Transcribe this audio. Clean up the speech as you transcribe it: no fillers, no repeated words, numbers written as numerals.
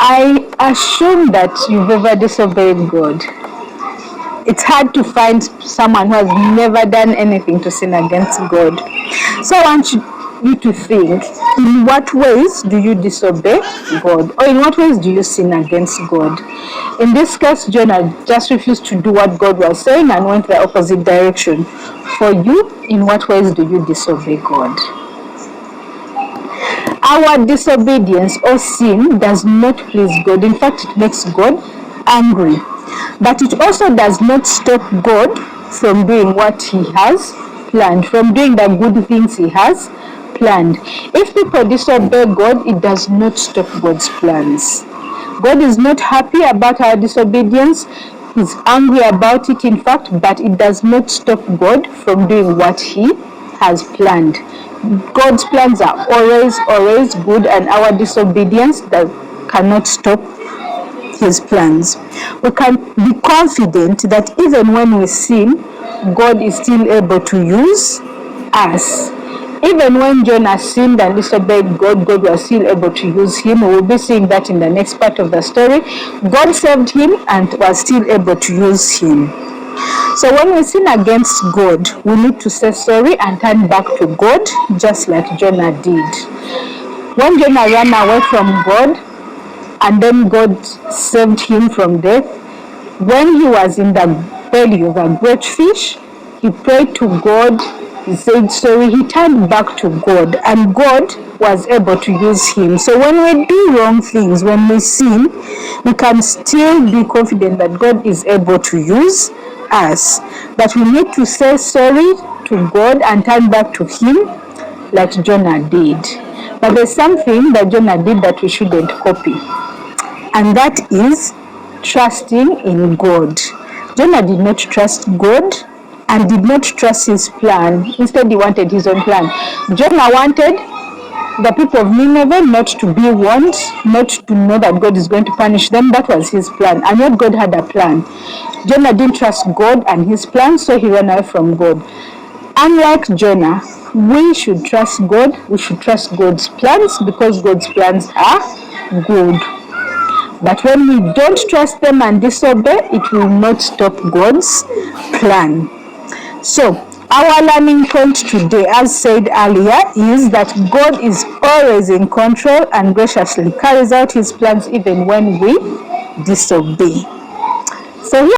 I assume that you've ever disobeyed God. It's hard to find someone who has never done anything to sin against God. So I want you to think, in what ways do you disobey God? Or in what ways do you sin against God? In this case, Jonah just refused to do what God was saying and went the opposite direction. For you, in what ways do you disobey God? Our disobedience or sin does not please God. In fact, it makes God angry. But it also does not stop God from doing what He has planned, from doing the good things He has planned. If people disobey God, it does not stop God's plans. God is not happy about our disobedience. He's angry about it, in fact, but it does not stop God from doing what He has planned. God's plans are always good, and our disobedience that cannot stop His plans. We can be confident that even when we sin, God is still able to use us. Even when Jonah sinned and disobeyed God, God was still able to use him. We will be seeing that in the next part of the story. God saved him and was still able to use him. So when we sin against God, we need to say sorry and turn back to God, just like Jonah did. When Jonah ran away from God, and then God saved him from death, when he was in the belly of a great fish, he prayed to God, he said sorry, he turned back to God, and God was able to use him. So when we do wrong things, when we sin, we can still be confident that God is able to use us. But we need to say sorry to God and turn back to Him like Jonah did. But there's something that Jonah did that we shouldn't copy, and that is trusting in God. Jonah did not trust God and did not trust his plan. Instead, he wanted his own plan. Jonah wanted the people of Nineveh not to be warned, not to know that God is going to punish them. That was his plan. And yet God had a plan. Jonah didn't trust God and his plan, so he ran away from God. Unlike Jonah, we should trust God. We should trust God's plans because God's plans are good. But when we don't trust them and disobey, it will not stop God's plan. So, our learning point today, as said earlier, is that God is always in control and graciously carries out His plans even when we disobey.